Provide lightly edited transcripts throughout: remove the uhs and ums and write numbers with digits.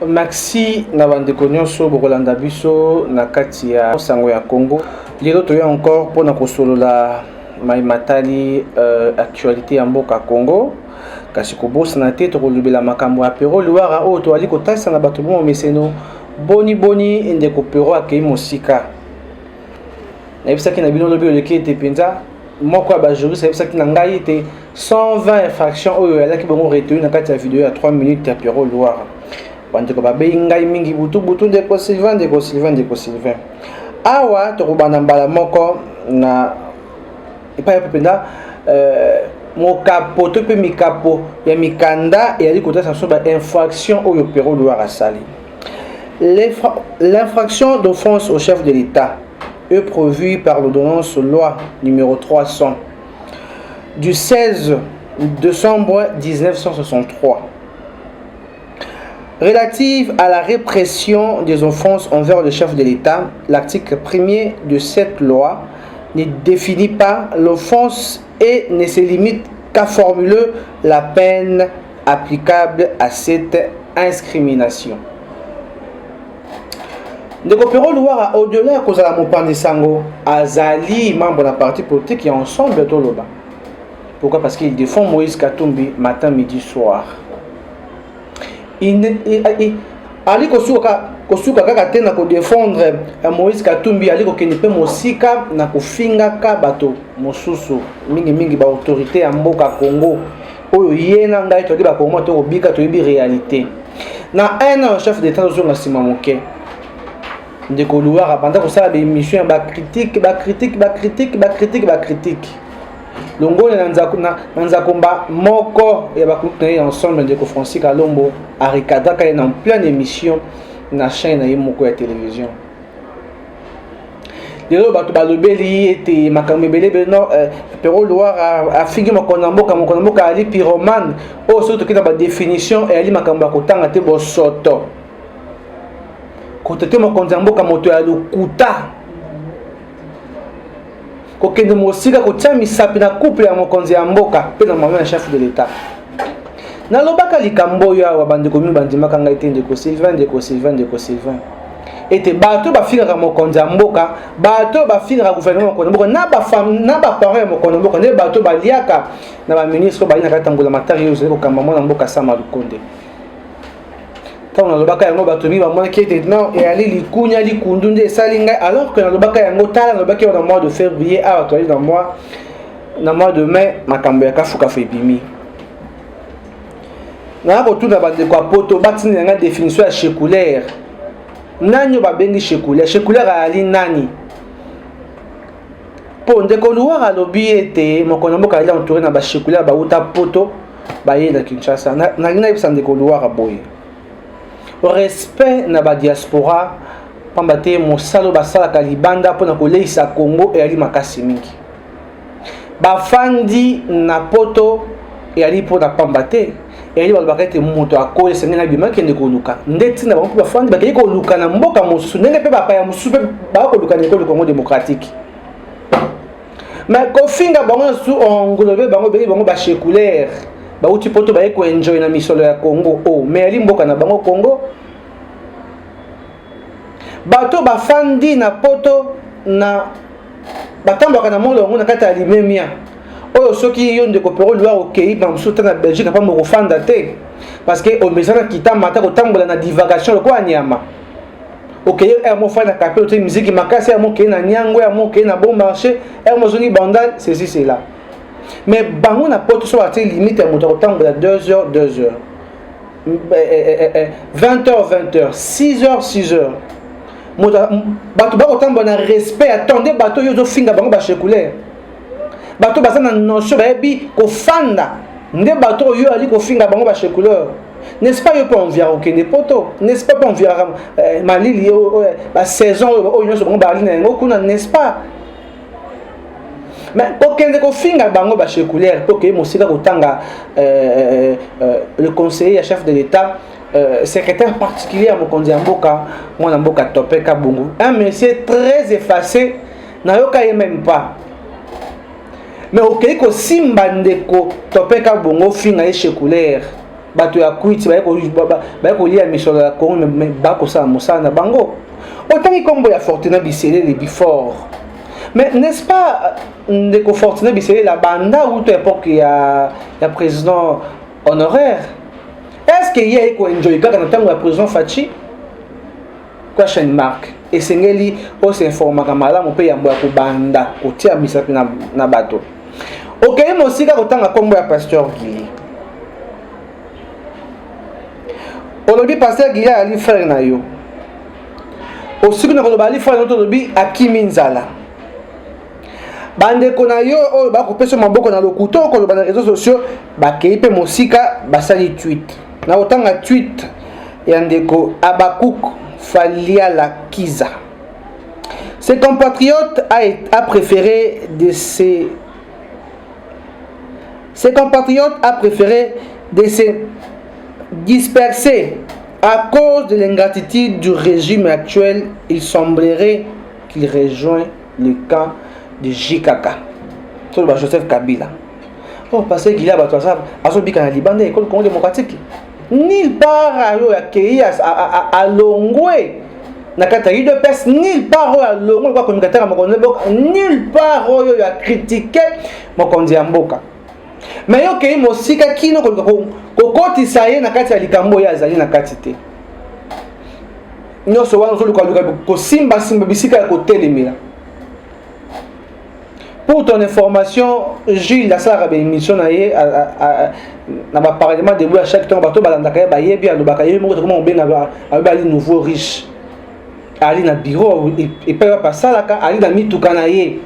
Maxi na bandeko nyonso bokolanda biso na kati ya sango ya Congo. Lelo toya encore pona kosolola matali actualité ya mboka Congo. Kasi kobosa na te tokolubela makambo ya Pero Luara o to ali kotasa na bato bo meseno boni ndeko Pero akei mosika. Na ebisaki na bino lobi oleki ete penza moko ya ba juriste ebisaki na ngai ete 120 infractions oyo yalaki bongo retenu na kati ya video ya 3 minutes ya Pero Luara. Bandeko babeyi ngai mingi butu ndeko Sylvain. Awa tokobana mbala moko na epai pependa mokapo to pe mikapo ya mikanda et ali kotasa so ba infraction oyo Pero Luara sali. L'infraction d'offense au chef de l'État est prévue par l'ordonnance loi numéro 300 du 16 décembre 1963 relative à la répression des offenses envers le chef de l'État. L'article 1er de cette loi ne définit pas l'offense et ne se limite qu'à formuler la peine applicable à cette incrimination. Ndeko Pero Luara au-delà cause la mopande sango azali membre de la partie politique qui est ensemble to loba. Pourquoi? Parce qu'il défend Moïse Katumbi matin, midi, soir. Ali kosuka kaka tena ko défendre Moïse Katumbi ali ko kenipe mosika na kofinga ka bato mosusu mingi ba autorité ya mboka Congo oyo yena ngai to ba Congo to bika to bi réalité na un chef d'état zo na sima moke Ndeko Luara banda ko sala be mission ba critique Longole nanza komba moko ya bakutana ensemble Ndeko Francis Kalombo arikada ka en pleine émission na chaîne na yemoko ya télévision. Lelo bato balobeli ete makambo belebe no Pero Luara afingi mokona mboka ali pyromane o soto kita ba définition et ali makambo akotanga te bosoto. Kotete mokonza mboka moto ya lukuta kokende mosika kotia misapi na couple ya mokonzi ya mboka pe na mama ya chef de l'État. Na lobaka likambo ya wa bandeko mi bandimaka ngai te Ndeko Sylvain. Ete bato bafinga ka mokonzi ya mboka, bato bafinga ka gouvernement ya mboka na ba femme na ba parents ya mokonzi ya mboka ne bato baliaka na ba ministre ba ina katangula matari yo zeko kamba mona mboka Sama Lukonde. Tant na lobaka yango bato mi ba mona ki ete non et ali likunya likundu nde salinga alors que na lobaka yango tala lobaka na mois de février à toi dans mois de mai makambo ya kafuka febimi. Na ko tuna bande kwa poto batini nga définition ya séculaire. Nani ba bengi séculaire ali nani? Po Ndeko Luara lobi ete mokona mboka ali entouré na ba séculaire ba uta poto ba yenda Kinshasa. Na ngina ibsa Ndeko Luara boye. Respect na ba diaspora pambate mosalo basala kalibanda pona koleisa Congo et ali makasi mingi. Ba fandi na poto et ali pona pambate et ali balbakete moto akole sengena bima kende koluka. Ndeti na ba fandi bakeye koluka na mboka mosusu ndenge pe bapa ya mosusu pe ba koluka na le Congo démocratique. Mais kofinga bango su ongolobe bango beli bango ba séculaire. Ba uti poto ba eko enjoy na misolo ya Congo mais ali mboka na bango Congo bato ba fandi na poto na batambaka na molongo na kata limemia oyo soki yo Ndeko Pero Luara okei na msuta na Belgique pa mo fanda te parce que o mesana kita mata ko tambola na divagation ko anyama okei mo fanda kapelo te musique makasi mo kei na nyango mo kei na bon marché mo zoni bandal c'est là. Mais bango na poto so ati limite ya moto kotambola 2 heures 20h 6h moto bato ba kotambola na respect attendez bato yo zo finga bango ba séculaire bato bazana notion ba yebi ko fanda nde bato yo ali ko finga bango ba séculaire n'est-ce pas yo pour envier okende poto n'est-ce pas pour envier malili ba saison o yo so bango ba ali na ngo kuna n'est-ce pas. Mais kokende ko finga bango ba séculaire OK mosika kotanga le conseiller chef de l'État secrétaire particulier à mokonzi ya mboka mwana mboka Topeka Bungu un monsieur très effacé na yoka même pas mais OK ko simba ndeko Topeka Bungu finga séculaire bato ya kwiti ba ko lia misolo ya Congo mais ba ko sa musana bango autant que combo ya Fortuna Bisele les before. Mais n'est-ce pas de Fortuna Bisele la banda ou à époque il y a président honoraire? Est-ce qu'il y a quoi enjoy quand on entend la président Fachi quoi chaîne marque et sengeli o s'informa kamala mo pe yambo ya ko banda ko tia misapi na bato. OK mo sika ko tanga kombo ya pasteur Guy. Olobi pasteur Guy ali frère na yo. Aussi que nous avons fait notre lobby à Kiminzala. Bande kona yo o ba ko peso maboko na lokuto ko ba na réseaux sociaux ba keipe mosika ba sali tweet. Na otanga tweet ya ndeko Abakuk Faliala Kiza. Ses compatriotes a préféré de se disperser. À cause de l'ingratitude du régime actuel, il semblerait qu'il rejoint le camp de JKK. C'est Joseph Kabila. Oh, parce qu'il y a un Liban, l'école Congo démocratique. Nulle part à Longwe. Nakata eu de peste, nulle part à Longwe, nulle part à critiquer Mokondi Amboka. Mais yo kei mosika kino kokoti saye na kati ya likambo ya azali na kati te. Nyoso wana zo luka ko simba bisika ya kotelemela. Pour ton information, Gilles la sala ba émission na ye na ba parlement de à chaque temps bato balandaka ba yebi alobaka yebi moko comment on benga ba nouveau riche. Ali na bureau et pas pasalaka ali na mituka na ye.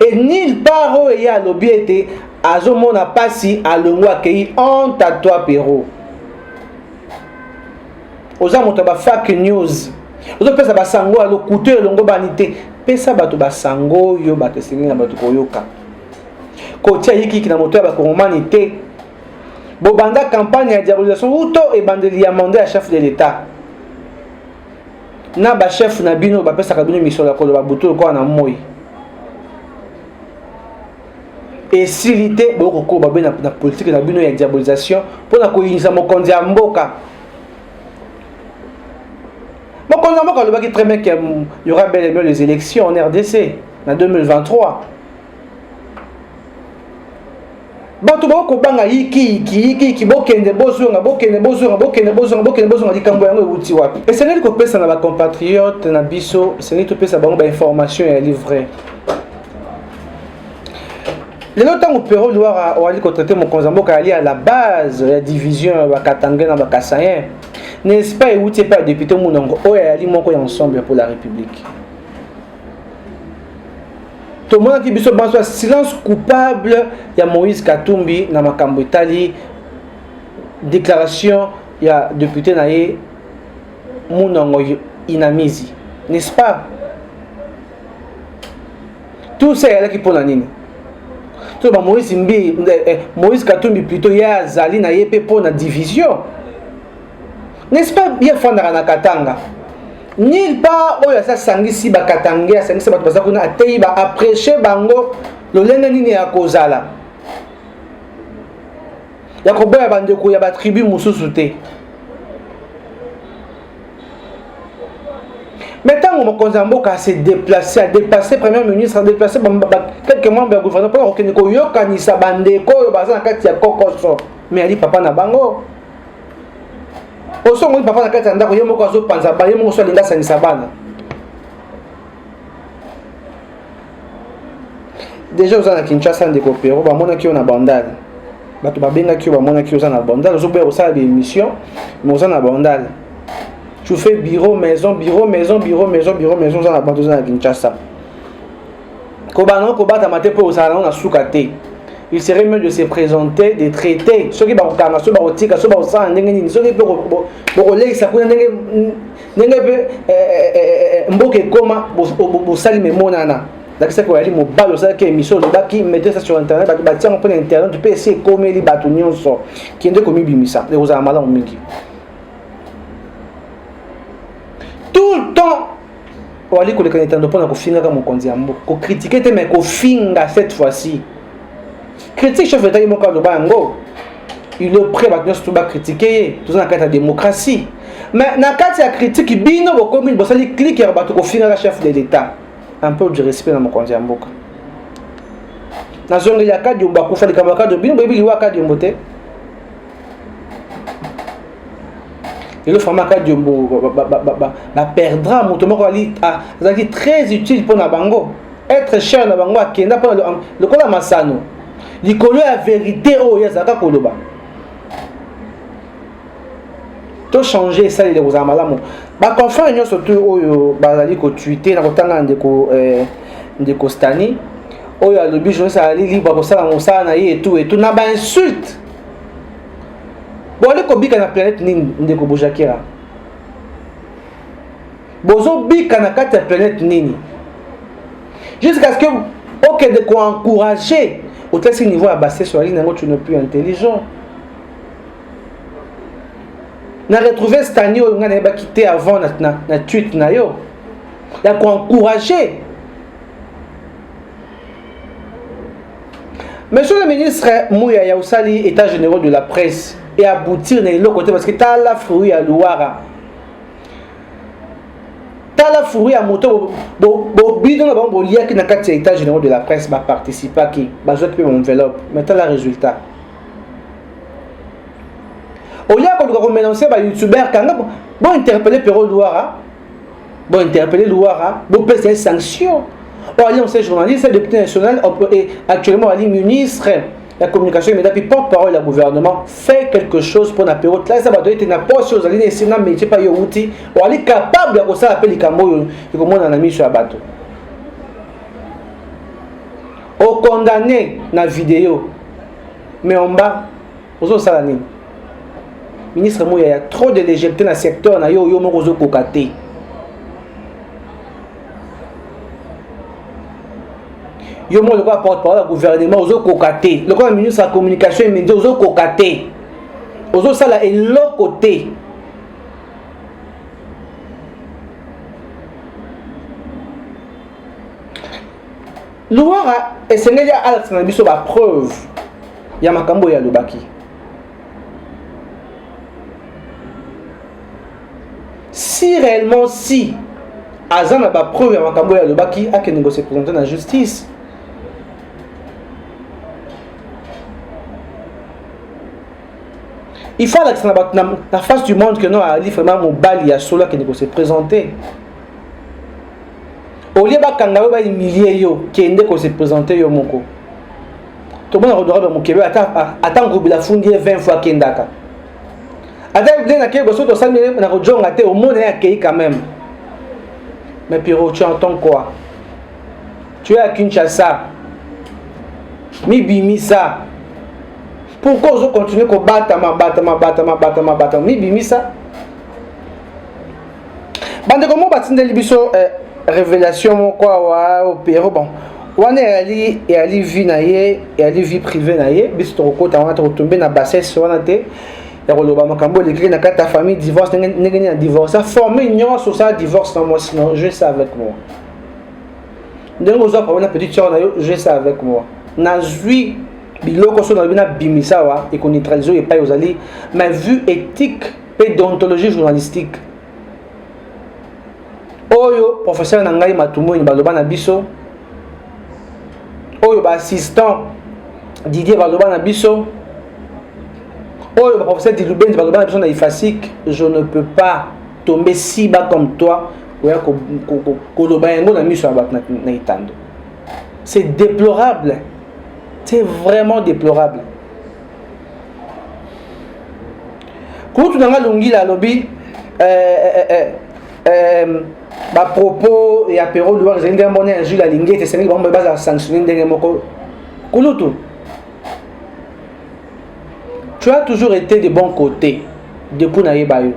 Et nulle part où il y a lobby était azomona pasi alongo akei honte à toi Péro. Oza moto ba fake news. Ozo pesa ba sango alo couteau longo banité. Pesa bato ba sango yo bato singi na bato koyoka. Kotia yiki na moto ba humanité. Bo banda campagne ya diabolisation uto e bandeli ya mandé à chef de l'État. Na ba chef na bino ba pesa ka bino mission la ko ba buto ko na moi. Et s'il était beaucoup de politique de la diabolisation pour la cohésion Mokondi Amboka. Mokondi Amboka le très bien qu'il y aura bel et bien les élections en RDC en 2023. Bato boko banga iki bokende bozonga likambo yango euti wapi. Et c'est que pesa na ba compatriotes na biso, c'est que pesa bango ba information ya livré. Les autres temps où Péro doit traiter mon Konzamboka à la base de la division de Katanga dans le Kassayen, n'est-ce pas, où tu n'es pas député Mounongo, où est ensemble pour la République. Tout le monde qui dit que silence coupable, il y a Moïse Katumbi dans Makambo Italie, déclaration, il y a député Naye Mounongo Inamizi, n'est-ce pas? Tout ça, il y a qui pour la nini. Moïse Katumbi plutôt ya zali na yepe pour la division. N'est-ce pas bien fondara na Katanga? Nulle part où ya sa sangisi ba Katanga, sangisi ba tobasa kuna atei ba apprécier bango lolenge nini ya kozala. Ya ko boya bandeko ya ba tribu mususu te. Maintenant, on Konzamboka s'est déplacé, a dépassé Premier ministre, a déplacé quelques membres du gouvernement pour que nous yokanisa bandeko baza na kati ya kokoso. Mais ali papa na bango. Oso ngoni papa na kati ya ndako yemo ko zo panza ba yemo so linga sanisa bana. Déjà aux na Kinshasa ndeko Péro ba mona ki na bandal. Bato ba benga ki ba mona ki na bandal, zo boya osala des missions, mais oza na bandal. Tu fais bureau, maison, dans la bande de Kinshasa. Kobano, Kobata Mate pour au salon à Soukate. Il serait mieux de se présenter, de traiter. Ceux qui vont faire, ceux qui vont tirer, ceux qui vont faire, ceux qui vont les sacouna, mboke koma, bo sali me monana. D'accord, quoi, il m'a balé ça qui est émission, le bac qui mettait ça sur internet, bah tiens on prend internet, tu peux essayer comme les bâtonnons sont, qui est de commis bimisa, les aux amalans mingi. Tout le temps, on va dire que les candidats ne peuvent pas finir comme on dit, qu'on critique, mais qu'on finga cette fois-ci. Critique chef d'État, il m'a dit, il est prêt à critiquer tout ça dans la démocratie. Mais dans la critique bino bokomi bosali cliquer bato ko finira chef de l'état. Un peu de respect dans mon konzi mboka. Na zongi ya kadi umba kufa likamba kadi bino bebi liwa kadi mbote. Et le format kadi ba perdra motomoko ali azaki très utile pour na bango. Être cher na bango akenda pour le kola masano. Likolo ya vérité o yazaka koloba. To changer ça les aux amalamu. Ba confrère nyo surtout oyo bazali ko tweeter na kotanga ndeko Stani. Oyo alobi journaliste ali libre ko sala mosala na ye et tout na ba insulte. Bon ali ko bika na planète nini ndeko Bojakira. Bozo bika na kati ya planète nini. Jusqu'à ce que OK de ko encourager au tel niveau à basser sur la ligne tu n'es plus intelligent. Na retrouvé Stani on a pas quitté avant na tweet na yo. Il a encourager. Monsieur le ministre Mouya Yaousali, état général de la presse, et aboutir dans l'autre côté parce que t'as la fruit à Louara. T'as la fruit à moto bidon na bon lié qui na quatre état général de la presse va participer à qui va jouer mon enveloppe. Mais t'as le résultat. Au lieu qu'on mélancer par youtubeur quand bon interpeller Péro Louara, bon interpeller Louara, bon payer des sanctions. Or on sait journaliste, député national et actuellement Ali ministre la communication immédiate puis porte-parole du gouvernement fait quelque chose pour la période là ça va donner une approche aux alliés c'est un métier pas outil on est capable de ça appeler Kambo comme on a mis sur bateau. Au condamné na vidéo mais en bas aux salani ministre Mouya, il y a trop de légèreté dans le secteur, il y a des cocatés. Il y a des porte-parole du gouvernement, il y a des cocatés. Le ministre de la communication, il y a des cocatés. Il y a ça là, et l'autre côté. Louara, et c'est là Alex Nabiso la preuve. Il y a Makambo et Lubaki. Si réellement, si Azan n'a pas preuve à Makambo et Lubaki, a que négocier présenter dans la justice. Il faut que la face du monde que nous avons vraiment mon bal, il y a cela qui négocier présenter. Au lieu de kangawe ba humilier yo, qui est se présenter yo moko. Tout le monde redoit mon Québec attend que la fundi 20 fois kendaka. Attends bien que bosso to sami na rojonga te au monde est quand même. Mais Piro, tu entends quoi? Tu es à Kinshasa. Mi bimisa. Pourquoi vous continuez à battre mi bimisa? Bande comment batinde libiso révélation quoi au Piro bon. On est allé et allé vie naie et allé vie privée naie bis to ko ta on a tombé na bassesse on a été ya koloba makambo l'écrit na ta famille divorce n'engagné un divorce a formé une union sur ça divorce non moi sinon je ça avec moi ndenge ozo pa na petite sœur na yo je ça avec moi na zui biloko so na bina bimisa wa et qu'on neutraliser et pas aux alliés mais vue éthique et déontologie journalistique oyo professeur na ngai matumo ni baloba na biso oyo ba assistant Didier baloba na biso oyo ba professeur Dilouben baloba na biso na ifasik je ne peux pas tomber si bas comme toi oya ko loba yango na miso na itando. C'est déplorable. C'est vraiment déplorable. Quand tu as longi la lobby ba propos et apéro loire j'ai un bon un la ligne et c'est bon ba sanctionner ndenge moko kulutu. Tu as toujours été de bon côté depuis na yebayo.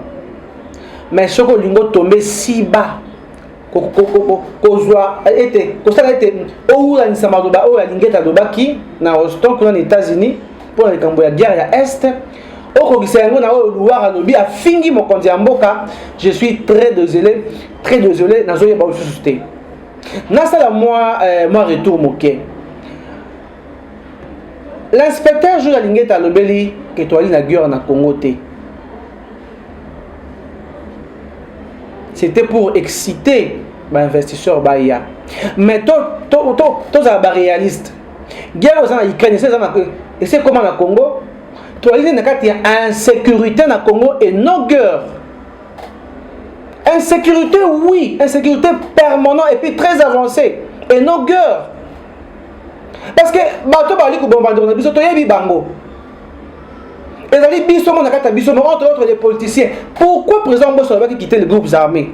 Mais ce que lingo tombé si bas kozwa était kosala était ou la nisamadoba ou la lingeta dobaki na Houston dans les États-Unis pour les cambo ya guerre ya est au kisengo na louara lobi a fingi mokonzi ya mboka. Je suis très désolé na zoye ba société na sala moi retour moké l'inspecteur joue la lignette à l'obéli que tu as la guerre na Congo. C'était pour exciter les investisseurs. Mais tous les réalistes. Guerre aux Ukrainiens, c'est comment na Congo? Tu as une insécurité na Congo et non guerre. Insécurité, oui, insécurité permanente et puis très avancée et non guerre. Parce que bato bali ko bombarder na biso to yebi bango. Et ça dit biso mon nakata biso entre autres les politiciens. Pourquoi président Mbosso va quitter les groupes armés?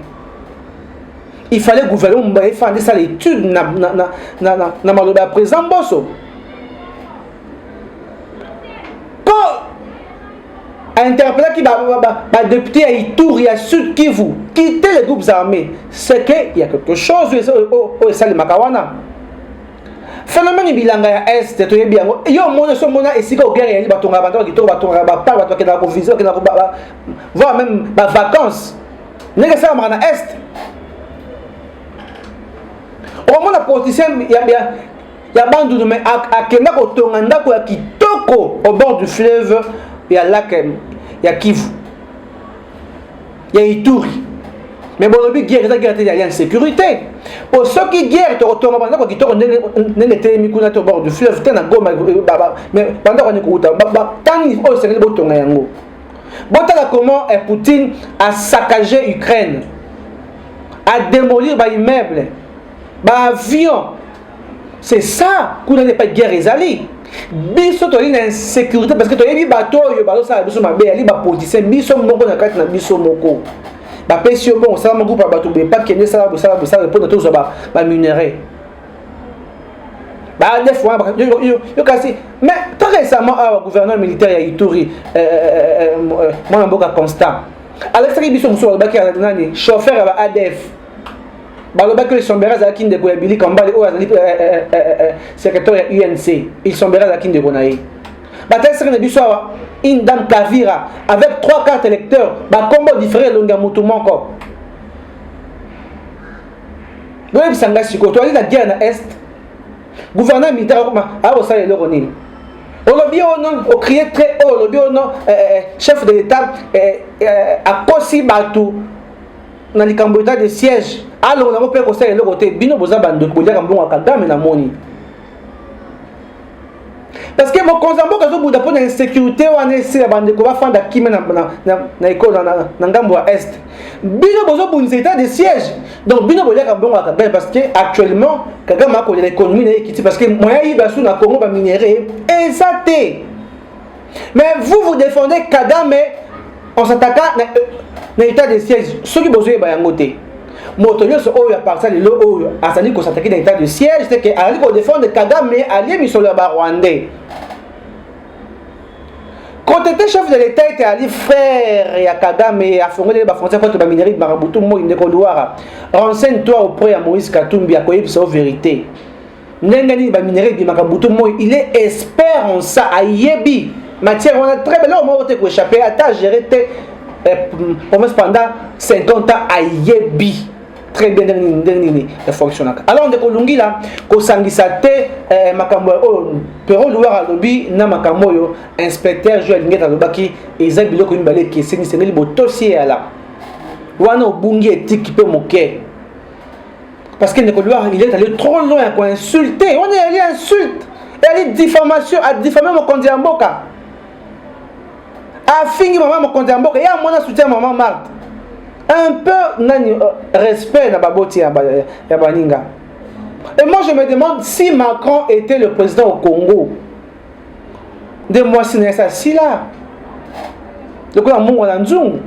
Il fallait gouvernement faire ça l'étude na maloba président Mbosso. Interpellé qui va député à Ituri, à Sud Kivu, quitter les groupes armés, c'est qu'il y a quelque chose au Sali Makawana. Phénomène bilanga ya Est, tu es bien. Yo mona so mona et si ko guerre ya batonga batonga ki to batonga ba par batonga na ko vision que na ko voir même ba vacances. Nega ça na Est. Au mona politicien ya bandu mais akenda ko tonga ndako ya kitoko au bord du fleuve. Il y a lac, il y a Kivu, il y a Ituri. Mais bon, le guerre, il y a une sécurité. Pour ceux qui guerre, tu retournes pendant qu'ils tournent, au bord du fleuve, tu as un gomme, mais pendant qu'on écoute, tant il faut, c'est le bouton. Voilà comment Poutine a saccagé l'Ukraine, a démoli les immeubles, les avions. C'est ça qu'on n'a pas de guerre israélienne. Biso to une insécurité parce que to yebi bato yo bato ça biso mabe ali ba politicien biso moko na kati na biso moko ba pesio bon ça mon groupe bato be pas kende ça pour tous ba minerai ba des fois yo kasi mais très récemment le gouverneur militaire ya Ituri moi mboka constant Alex biso muso ba ki nani chauffeur ba ADF baloba que les sombras à qui de Billy Kambale ou secrétaire UNC ils sombras à qui de Bonaï bataille serait une dame Kavira avec 3 cartes électeurs ba combo différent longa mutu moko oui sanga siko to ali la guerre na Est gouverneur militaire a ça le ronil au lobby au crier très haut au lobby chef de l'état a possible batou dans les cambodgiens de siège alors on a pas conseillé le côté bino boza bando ko dia kambonga Kagame na moni parce que mon konzambo kazo buda pour insécurité wana ese bande ko ba fanda kime na école na ngambo à Est bino bozo bunza état de siège donc bino bolia kambonga Kagame parce que actuellement Kagame a ko l'économie na ekiti parce que moya yi basu na Congo ba minerai et ça té mais vous défendez Kagame on s'attaque na état de siège ceux qui besoin ba yangote moto nyonso oyo aparta lelo oyo azali ko s'attaquer na état de siège c'est que ali ko défendre Kagame allié misolo ya ba Rwandais quand était chef de l'état était ali frère ya Kagame a fongolé ba frontière contre ba minerie marabutu mo ndeko luara renseigne-toi auprès de Moïse Katumbi akoyebisa vérité ndengani ba minerie bi marabutu mo il est expert en ça ayebi matière on a très belle on m'a ko échapper à ta gérer pendant 50 ans à Yebi très bien de fonctionner. Alors on est kolungi là ko sangisa te makambo pero luara lobi na makambo yo inspecteur Joël Ngeta lobaki eza biloko ni balé ki seni seni bo dossier là wana obungi éthique pe moké parce que Ndekoluara il est allé trop loin pour insulter on est allé insulte et allé diffamation à diffamer mon candidat Mboka a fini maman mon candidat Mboka et à mon soutien maman Marthe un peu nani respect na baboti ya baninga. Et moi je me demande si Macron était le président au Congo de moi si n'est ça si là donc on a mon nzungu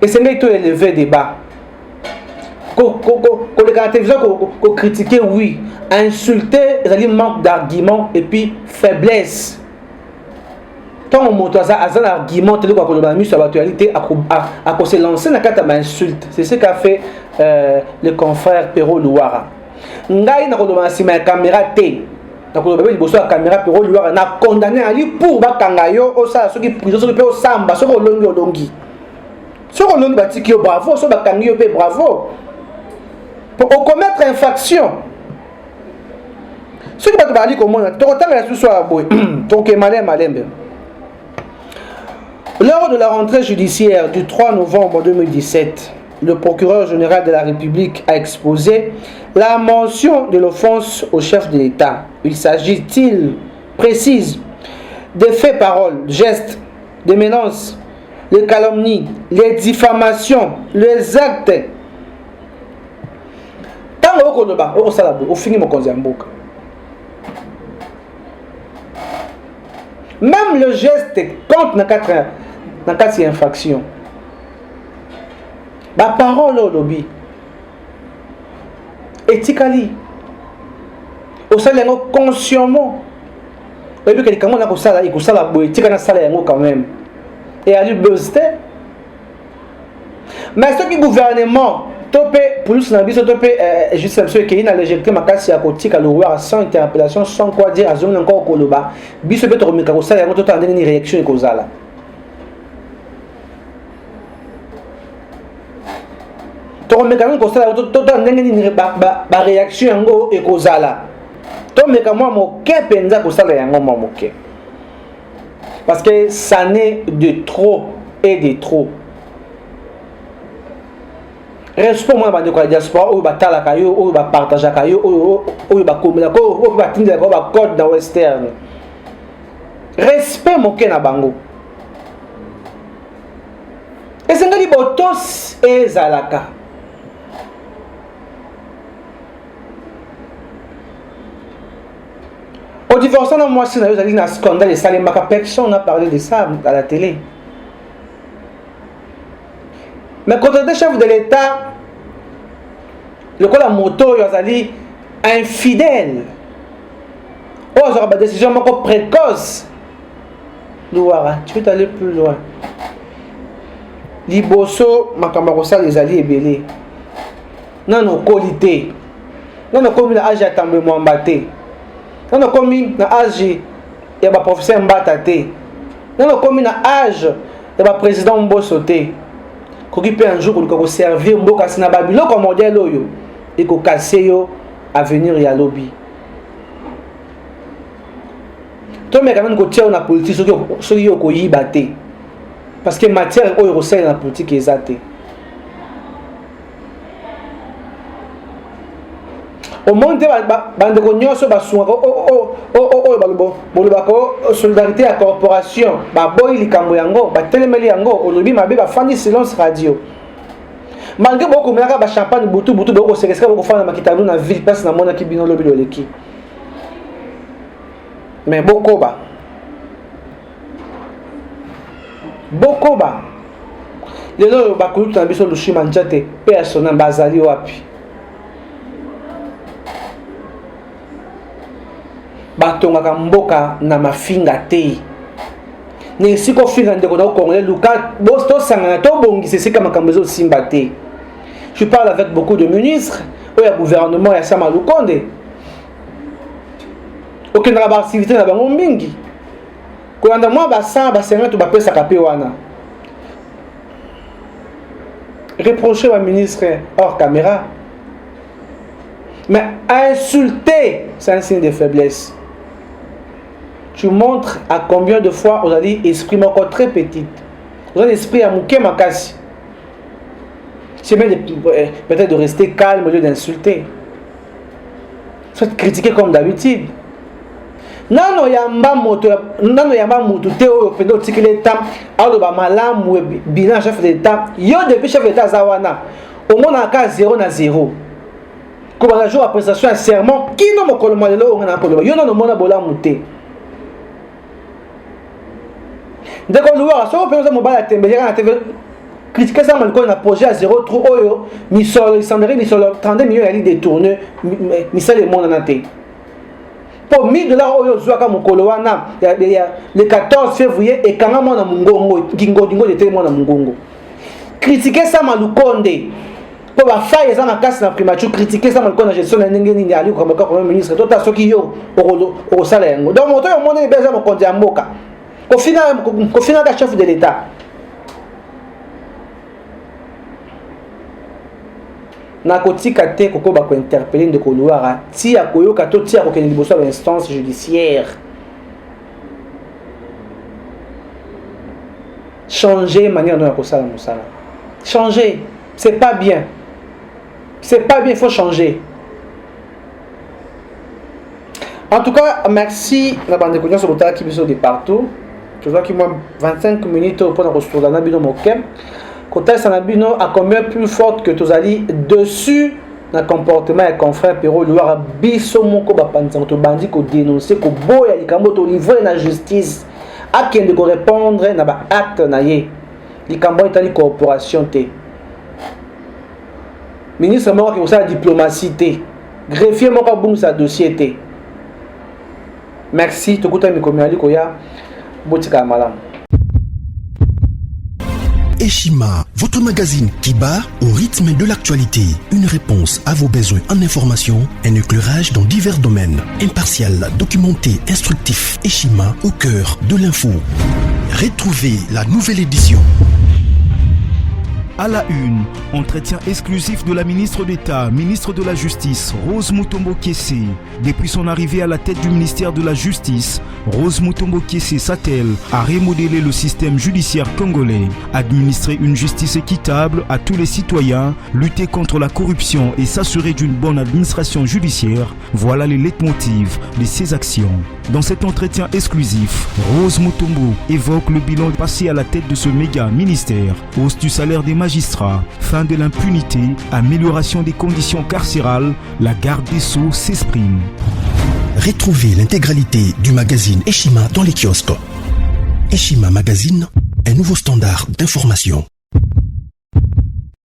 et c'est là tout élevé débat ko les télévisions ko critiquer oui insulter il manque d'arguments et puis faiblesse. Tant moto a un argument télé quoi la mise sur l'actualité à se lancer dans quatre insulte. C'est ce qu'a fait le confrère Pero Luara. Ngai na ko si ma caméra té. Na ko bébé liboso la caméra Pero Luara na condamné ali pour bakanga yo o ça ceux qui prison ceux qui au samba ceux qui longi. Ceux qui longi batiki yo bravo ceux bakangi yo pe bravo. Pour commettre infraction. Ce qui va te parler comme moi, lors de la rentrée judiciaire du 3 novembre 2017, le procureur général de la République a exposé la mention de l'offense au chef de l'État. Il s'agit-il, précise, des faits, paroles, gestes, des menaces, les calomnies, les diffamations, les actes. Même le geste compte dans 4 infractions. La parole au lobby. Éthiquement. Au salaire consciemment. Et puis quelqu'un a au salaire, il salaire éthique dans salaire quand même. Et à lui buster. Mais ce qui gouvernement topé plus na biso topé juste monsieur qui na l'éjecté makasi ya kotika le roi sans interpellation sans quoi dire azongi encore koloba biso beto komeka ko salaire to tande ni réaction ekozala. To komeka ko salaire to tande ni ba réaction yango ekozala. To meka moi moke penza ko salaire yango moke. Parce que ça n'est de trop et de trop. Respect moi bande ko diaspora ou batala kayo ou ba partager kayo ou ba komela ko ou ba tindela ko ba code dans western. Respect moke na bango. Et c'est ngali botos ezalaka. Au divorce na moi si na yo zali na scandale et ça personne n'a parlé de ça à la télé. Mais quand on est chef de l'État, le coup la moto, il infidèle. Oh, ça une décision encore précoce. Louara, tu peux aller plus loin. Liboso, Makamarosa, les alliés belés. Non, non, qualité. Non, non, comme l'âge à tambe mwambaté. Non, non, comme l'âge, il y a un professeur mbatate. Non, non, comme l'âge, il y a un président mbosoté. Qui peut un jour nous servir mboka sina babilo comme modèle oyo et ko casser yo à venir ya lobby. To me quand même ko tia na politique so yo ko yibate. Parce que matière oyo resserre na politique ezate. Au monde bande ko nyoso ba sunga ko solidarité à corporation ba boy likambo yango ba telemeli yango olobi mabe ba fandi silence radio malgré beaucoup melaka ba champagne butu boko sekeska boko fana makitalu na ville place na mona ki bino lobi loleki mais bokoba lelo ba kulutu na biso lushima njate personne bazali wapi batongaka mboka na mafinga te ne siko finga ndeko na Congolais luka bosto sangana to bongise sika makambo zo simba te. Je parle avec beaucoup de ministres ou ya gouvernement ya Sama Lukonde okendaka ba activité na bango mingi kolanda mwa ba 100 ba 50 ba pesa kape wana reprocher wa ministre hors caméra mais insulter c'est un signe de faiblesse. Tu montres à combien de fois on a dit esprit encore très petit. On a l'esprit à mouké makasi. C'est bien peut-être de rester calme au lieu d'insulter. Soit critiquer comme d'habitude. Non yamba moto te o pendo tikile tam alo ba malamu bilan chef d'état yo depuis chef d'état zawana au moins à 0 na 0. Comme un jour après prestation un serment qui non mo koloma lelo on na koloma yo non mona bola muté. Dès qu'on voit, si on peut nous montrer la TV, critiquer ça, on a un projet à 0 trou, il semblerait qu'il y a 30 millions de détournés, mais ça les monde en a été. Pour 1000 $, il y a le 14 février et quand on a Mungongo, Gingo de témoin à Mungongo. Critiquer ça, Malukonde. Pour la faille, ça m'a cassé la primature, critiquer ça, Malukonde, la gestion de l'Ingénie, comme ministre, tout à ce qui est au salaire. Donc, on a des besoins de Mboka. Au final, le chef de l'État. na kotika te koko ba ko interpeller de koluara ti akoyoka to ti akokende liboso ya instance judiciaire. Changer manière dont ça la changer, c'est pas bien. C'est pas bien, il faut changer. En tout cas, merci na bande connaissance sur le qui de partout. Tu vois que moi 25 minutes pour na restaurant na bino mokem. Côté ça na bino à combien plus forte que tous ali dessus na comportement et confrère Pero loira biso moko ba panza to bandi ko dénoncer ko boya likambo to livrer na justice. A qui de répondre na ba acte na ye. Likambo etali corporation te. Ministre moko qui la diplomatie te. Greffier moko bung sa dossier te. Merci to kuta mi komiali ko ya botika malam. Eshima, votre magazine qui bat au rythme de l'actualité. Une réponse à vos besoins en information, un éclairage dans divers domaines. Impartial, documenté, instructif. Eshima au cœur de l'info. Retrouvez la nouvelle édition. À la une, entretien exclusif de la ministre d'État, ministre de la Justice, Rose Mutombo Kiese. Depuis son arrivée à la tête du ministère de la Justice, Rose Mutombo Kiese s'attelle à remodeler le système judiciaire congolais, administrer une justice équitable à tous les citoyens, lutter contre la corruption et s'assurer d'une bonne administration judiciaire. Voilà les leitmotivs de ses actions. Dans cet entretien exclusif, Rose Mutombo évoque le bilan passé à la tête de ce méga ministère, hausse du salaire des magistrats, fin de l'impunité, amélioration des conditions carcérales, la garde des Sceaux s'exprime. Retrouvez l'intégralité du magazine Eshima dans les kiosques. Eshima Magazine, un nouveau standard d'information.